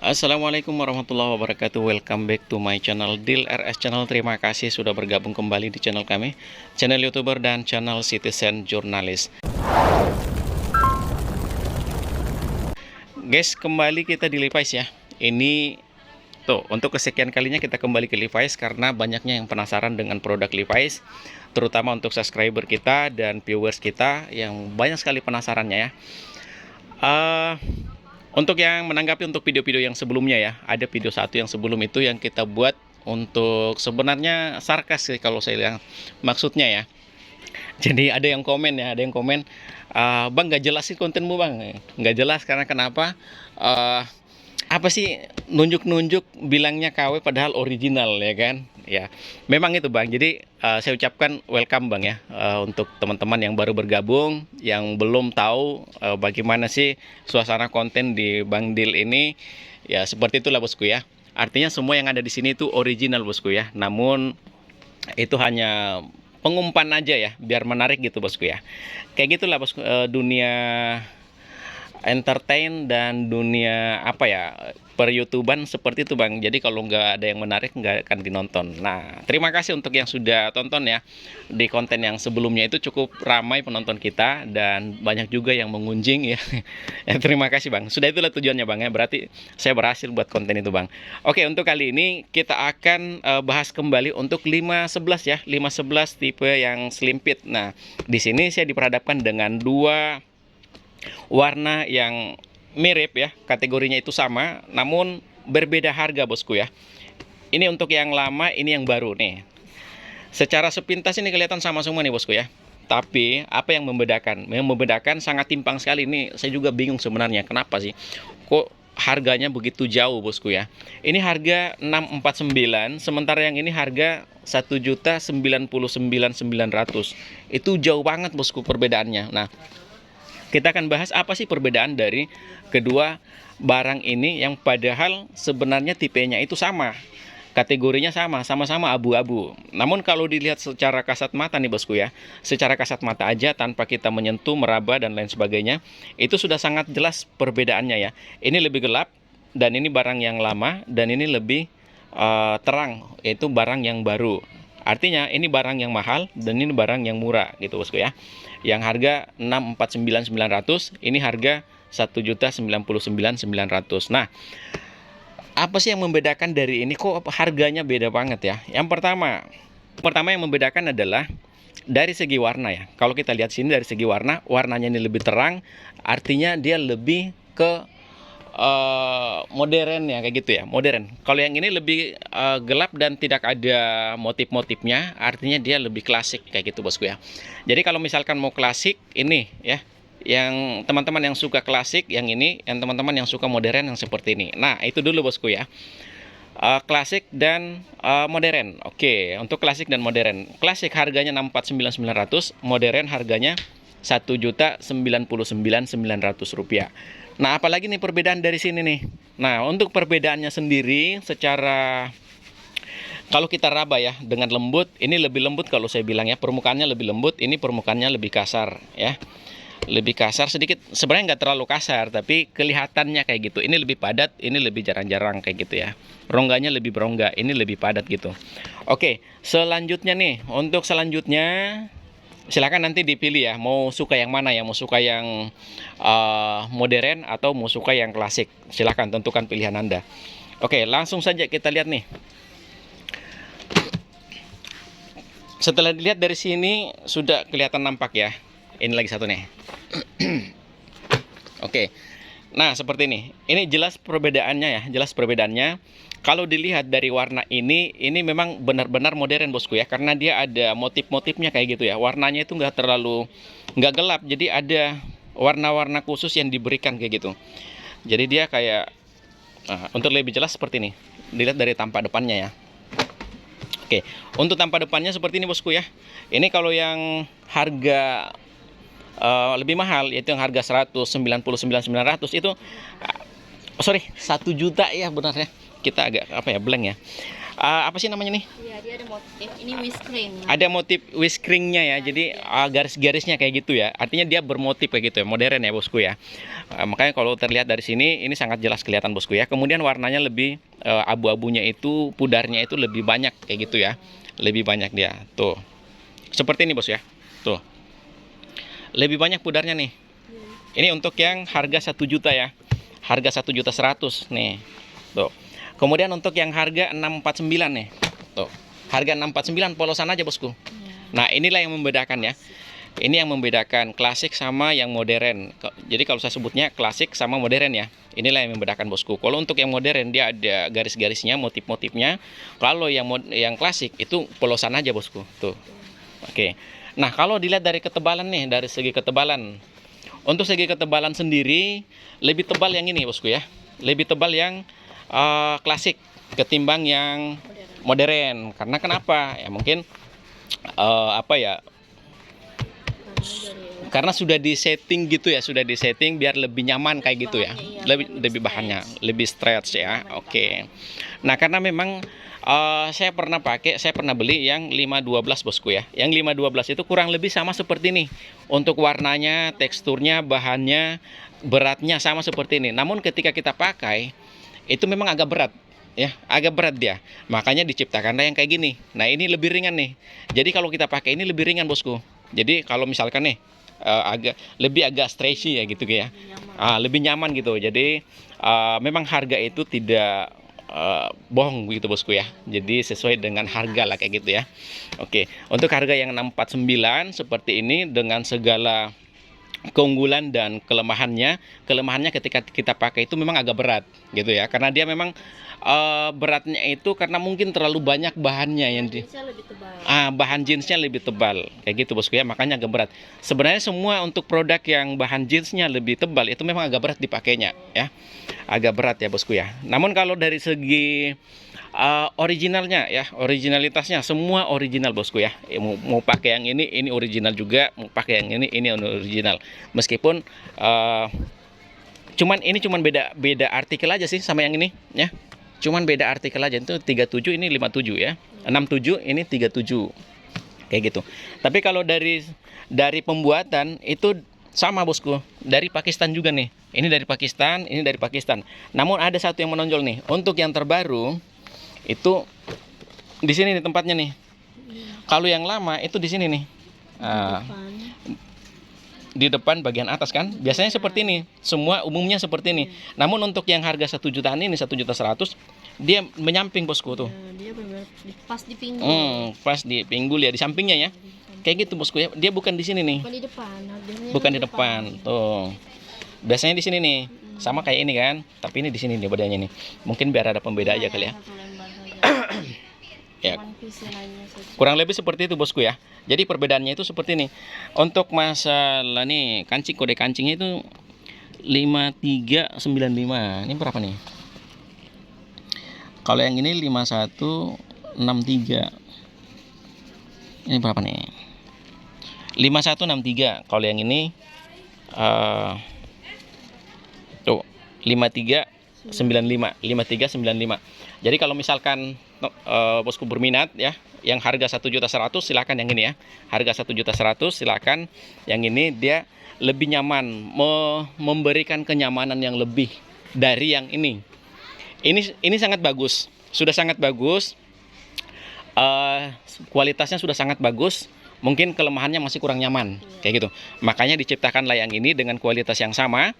Assalamualaikum warahmatullahi wabarakatuh. Welcome back to my channel Deal RS Channel. Terima kasih sudah bergabung kembali di channel kami, channel YouTuber dan channel Citizen Jurnalis. Guys, kembali kita di Levi's ya. Ini tuh, untuk kesekian kalinya kita kembali ke Levi's karena banyaknya yang penasaran dengan produk Levi's, terutama untuk subscriber kita dan viewers kita yang banyak sekali penasarannya ya. Untuk yang menanggapi untuk video-video yang sebelumnya ya, ada video satu yang sebelum itu yang kita buat untuk sebenarnya sarkas sih kalau saya bilang maksudnya ya. Jadi ada yang komen ya, ada yang komen, Bang nggak jelas sih kontenmu bang, nggak jelas karena kenapa? Apa sih nunjuk-nunjuk bilangnya KW padahal original ya kan? Ya, memang itu bang. Jadi saya ucapkan welcome bang ya untuk teman-teman yang baru bergabung, yang belum tahu bagaimana sih suasana konten di Bang Dil ini. Ya seperti itulah bosku ya. Artinya semua yang ada di sini itu original bosku ya. Namun itu hanya pengumpan aja ya, biar menarik gitu bosku ya. Kayak gitulah bosku, dunia entertain dan dunia apa ya, per YouTubean seperti itu bang. Jadi kalau nggak ada yang menarik nggak akan dinonton. Nah, terima kasih untuk yang sudah tonton ya. Di konten yang sebelumnya itu cukup ramai penonton kita dan banyak juga yang mengunjing ya. Ya terima kasih bang. Sudah itulah tujuannya bang ya. Berarti saya berhasil buat konten itu bang. Oke, untuk kali ini kita akan bahas kembali untuk 511 ya. 511 tipe yang slim fit. Nah, di sini saya diperhadapkan dengan dua warna yang mirip ya, kategorinya itu sama, namun berbeda harga bosku ya. Ini untuk yang lama, ini yang baru nih. Secara sepintas ini kelihatan sama semua nih bosku ya. Tapi apa yang membedakan? Yang membedakan sangat timpang sekali. Ini saya juga bingung sebenarnya kenapa sih kok harganya begitu jauh bosku ya. Ini harga 649, sementara yang ini harga 1.099.900. Itu jauh banget bosku perbedaannya. Nah, kita akan bahas apa sih perbedaan dari kedua barang ini yang padahal sebenarnya tipenya itu sama. Kategorinya sama, sama-sama abu-abu. Namun kalau dilihat secara kasat mata nih bosku ya, secara kasat mata aja tanpa kita menyentuh, meraba dan lain sebagainya, itu sudah sangat jelas perbedaannya ya. Ini lebih gelap dan ini barang yang lama dan ini lebih terang, yaitu barang yang baru. Artinya ini barang yang mahal dan ini barang yang murah gitu bosku ya. Yang harga 649.900, ini harga 1.099.900. Nah, apa sih yang membedakan dari ini kok harganya beda banget ya? Yang pertama yang membedakan adalah dari segi warna ya. Kalau kita lihat sini dari segi warna, warnanya ini lebih terang, artinya dia lebih ke modern ya, kayak gitu ya, modern. Kalau yang ini lebih gelap dan tidak ada motif-motifnya, artinya dia lebih klasik kayak gitu bosku ya. Jadi kalau misalkan mau klasik ini ya, yang teman-teman yang suka klasik yang ini, yang teman-teman yang suka modern yang seperti ini. Nah itu dulu bosku ya, klasik dan modern. Oke, untuk klasik dan modern, klasik harganya 649.900, modern harganya 1.099.900 rupiah. Nah, apalagi nih perbedaan dari sini nih. Nah, untuk perbedaannya sendiri secara kalau kita raba ya dengan lembut, ini lebih lembut kalau saya bilang ya, permukaannya lebih lembut, ini permukaannya lebih kasar ya. Lebih kasar sedikit, sebenarnya nggak terlalu kasar, tapi kelihatannya kayak gitu. Ini lebih padat, ini lebih jarang-jarang kayak gitu ya. Rongganya lebih berongga, ini lebih padat gitu. Oke, selanjutnya nih, untuk selanjutnya silakan nanti dipilih ya, mau suka yang mana ya, mau suka yang modern atau mau suka yang klasik. Silakan tentukan pilihan Anda. Oke, langsung saja kita lihat nih. Setelah dilihat dari sini sudah kelihatan nampak ya. Ini lagi satu nih. Oke. Nah, seperti ini. Ini jelas perbedaannya ya, jelas perbedaannya. Kalau dilihat dari warna ini memang benar-benar modern bosku ya, karena dia ada motif-motifnya kayak gitu ya. Warnanya itu nggak gelap, jadi ada warna-warna khusus yang diberikan kayak gitu. Jadi dia kayak, untuk lebih jelas seperti ini. Dilihat dari tampak depannya ya. Oke, untuk tampak depannya seperti ini bosku ya. Ini kalau yang harga lebih mahal, yaitu yang harga 199.900 itu, sorry, 1 juta ya benar ya. Kita agak apa ya, blank ya. Apa sih namanya nih? Iya, dia ada motif. Ini whiskering. Ada motif whiskringnya ya, jadi garis-garisnya kayak gitu ya. Artinya dia bermotif kayak gitu ya, modern ya bosku ya. Makanya kalau terlihat dari sini, ini sangat jelas kelihatan bosku ya. Kemudian warnanya lebih abu-abunya itu, pudarnya itu lebih banyak kayak gitu ya. Lebih banyak dia, tuh. Seperti ini bos ya, tuh. Lebih banyak pudarnya nih. Ini untuk yang harga 1 juta ya. Harga 1.100.000 nih. Tuh. Kemudian untuk yang harga 649 nih. Tuh. Harga 649 polosan aja bosku. Nah, inilah yang membedakan ya. Ini yang membedakan klasik sama yang modern. Jadi kalau saya sebutnya klasik sama modern ya. Inilah yang membedakan bosku. Kalau untuk yang modern dia ada garis-garisnya, motif-motifnya. Kalau yang klasik itu polosan aja bosku. Tuh. Oke. Nah, kalau dilihat dari ketebalan nih, dari segi ketebalan. Untuk segi ketebalan sendiri lebih tebal yang ini bosku ya. Lebih tebal yang klasik ketimbang yang modern. Karena kenapa? Ya mungkin apa ya? Karena sudah disetting gitu ya, sudah disetting biar lebih nyaman kayak gitu ya. Lebih bahannya, lebih stretch ya. Oke. Nah, karena memang saya pernah beli yang 512 bosku ya. Yang 512 itu kurang lebih sama seperti ini. Untuk warnanya, teksturnya, bahannya, beratnya sama seperti ini. Namun ketika kita pakai, itu memang agak berat. Ya, agak berat dia. Makanya diciptakanlah yang kayak gini. Nah, ini lebih ringan nih. Jadi kalau kita pakai ini lebih ringan bosku. Jadi kalau misalkan nih, agak stretchy ya gitu ya. Lebih nyaman gitu. Jadi memang harga itu tidak bohong gitu bosku ya. Jadi sesuai dengan harga lah kayak gitu ya. Oke, untuk harga yang 649 seperti ini dengan segala keunggulan dan kelemahannya ketika kita pakai itu memang agak berat gitu ya. Karena dia memang beratnya itu karena mungkin terlalu banyak bahannya yang bahan jeansnya lebih tebal kayak gitu bosku ya, makanya agak berat. Sebenarnya semua untuk produk yang bahan jeansnya lebih tebal itu memang agak berat dipakainya ya, agak berat ya bosku ya. Namun kalau dari segi originalnya ya, originalitasnya semua original bosku ya. Mau pakai yang ini original juga, mau pakai yang ini original. Meskipun cuman beda artikel aja sih sama yang ini ya. Cuman beda artikel aja, itu 37 ini 57 ya. 67 ini 37. Kayak gitu. Tapi kalau dari pembuatan itu sama bosku, dari Pakistan juga nih. Ini dari Pakistan, ini dari Pakistan. Namun ada satu yang menonjol nih. Untuk yang terbaru itu di sini nih tempatnya nih. Kalau yang lama itu di sini nih. Di depan bagian atas kan. Biasanya seperti ini. Semua umumnya seperti ini. Namun untuk yang harga 1 jutaan ini 1.100.000 dia menyamping bosku tuh. Dia benar pas di pinggul. Pas di pinggul ya, di sampingnya ya. Kayak gitu bosku ya. Dia bukan di sini nih. Bukan di depan. Bukan di depan. Tuh. Biasanya di sini nih. Sama kayak ini kan. Tapi ini di sini nih bedanya nih. Mungkin biar ada pembeda aja kali ya. Ya. Kurang lebih seperti itu bosku ya. Jadi perbedaannya itu seperti ini. Untuk masalah nih kancing, kode kancingnya itu 5395. Ini berapa nih? Kalau yang ini 5163. Ini berapa nih? 5163. Kalau yang ini tuh 5395. Jadi kalau misalkan bosku berminat ya, yang harga 1.100.000 silakan yang ini ya. Harga 1.100.000 silakan yang ini, dia lebih nyaman, memberikan kenyamanan yang lebih dari yang ini. Ini sangat bagus, sudah sangat bagus. Kualitasnya sudah sangat bagus. Mungkin kelemahannya masih kurang nyaman kayak gitu. Makanya diciptakanlah yang ini dengan kualitas yang sama,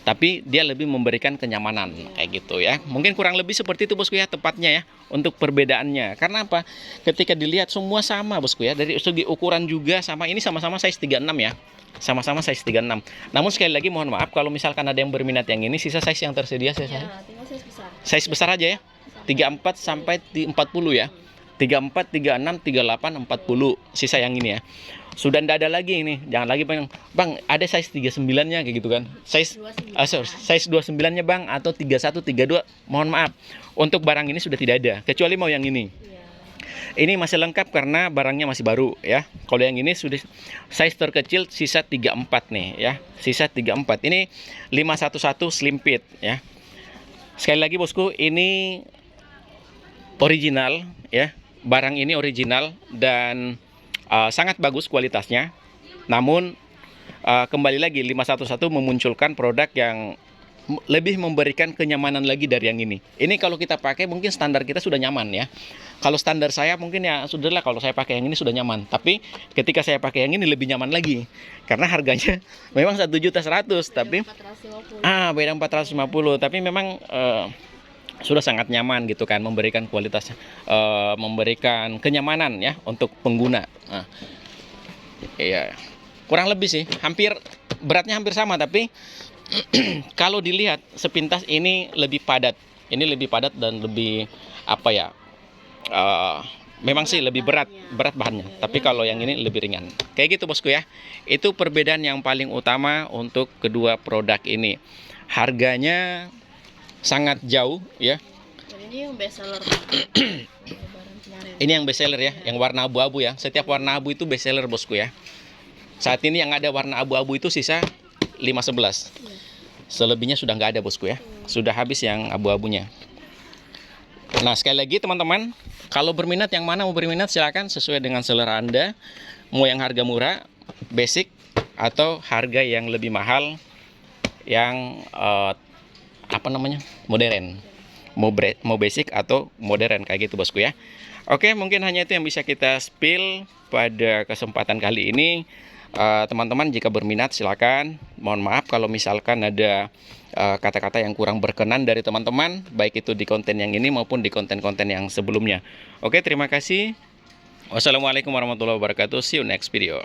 tapi dia lebih memberikan kenyamanan kayak gitu ya. Mungkin kurang lebih seperti itu bosku ya, tepatnya ya untuk perbedaannya. Karena apa? Ketika dilihat semua sama bosku ya, dari segi ukuran juga sama. Ini sama-sama size 36 ya. Sama-sama size 36. Namun sekali lagi mohon maaf kalau misalkan ada yang berminat yang ini, sisa size yang tersedia size besar aja ya. 34 sampai 40 ya. 34, 36, 38, 40. Sisa yang ini ya. Sudah tidak ada lagi ini. Jangan lagi bang ada size 39-nya kayak gitu kan. Size 29-nya bang, atau 31, 32. Mohon maaf. Untuk barang ini sudah tidak ada, kecuali mau yang ini. Ini masih lengkap karena barangnya masih baru ya. Kalau yang ini sudah size terkecil, sisa 34 nih ya. Sisa 34. Ini 511 slim fit ya. Sekali lagi bosku, ini original ya. Barang ini original dan sangat bagus kualitasnya. Namun kembali lagi 511 memunculkan produk yang lebih memberikan kenyamanan lagi dari yang ini. Ini kalau kita pakai mungkin standar kita sudah nyaman ya. Kalau standar saya mungkin ya sudahlah, kalau saya pakai yang ini sudah nyaman. Tapi ketika saya pakai yang ini lebih nyaman lagi. Karena harganya memang 1.100.000, tapi 450. beda 450, tapi memang sudah sangat nyaman gitu kan, memberikan kualitas, memberikan kenyamanan ya untuk pengguna. Nah, iya, kurang lebih sih, beratnya hampir sama, tapi kalau dilihat sepintas ini lebih padat. Ini lebih padat dan lebih apa ya? Memang sih lebih berat bahannya. Tapi kalau yang ini lebih ringan. Kayak gitu bosku ya. Itu perbedaan yang paling utama untuk kedua produk ini. Harganya sangat jauh ya. Dan ini yang best seller. Lebaran kemarin. Ini yang best seller ya, yang warna abu-abu ya. Setiap warna abu itu best seller bosku ya. Saat ini yang ada warna abu-abu itu sisa 511. Selebihnya sudah nggak ada bosku ya. Sudah habis yang abu-abunya. Nah sekali lagi teman-teman, kalau berminat yang mana mau berminat silakan sesuai dengan selera Anda. Mau yang harga murah, basic, atau harga yang lebih mahal, yang modern. Mau basic atau modern kayak gitu bosku ya. Oke, mungkin hanya itu yang bisa kita spill pada kesempatan kali ini. Teman-teman jika berminat silakan. Mohon maaf kalau misalkan ada kata-kata yang kurang berkenan dari teman-teman, baik itu di konten yang ini maupun di konten-konten yang sebelumnya. Oke, terima kasih. Wassalamualaikum warahmatullahi wabarakatuh. See you next video.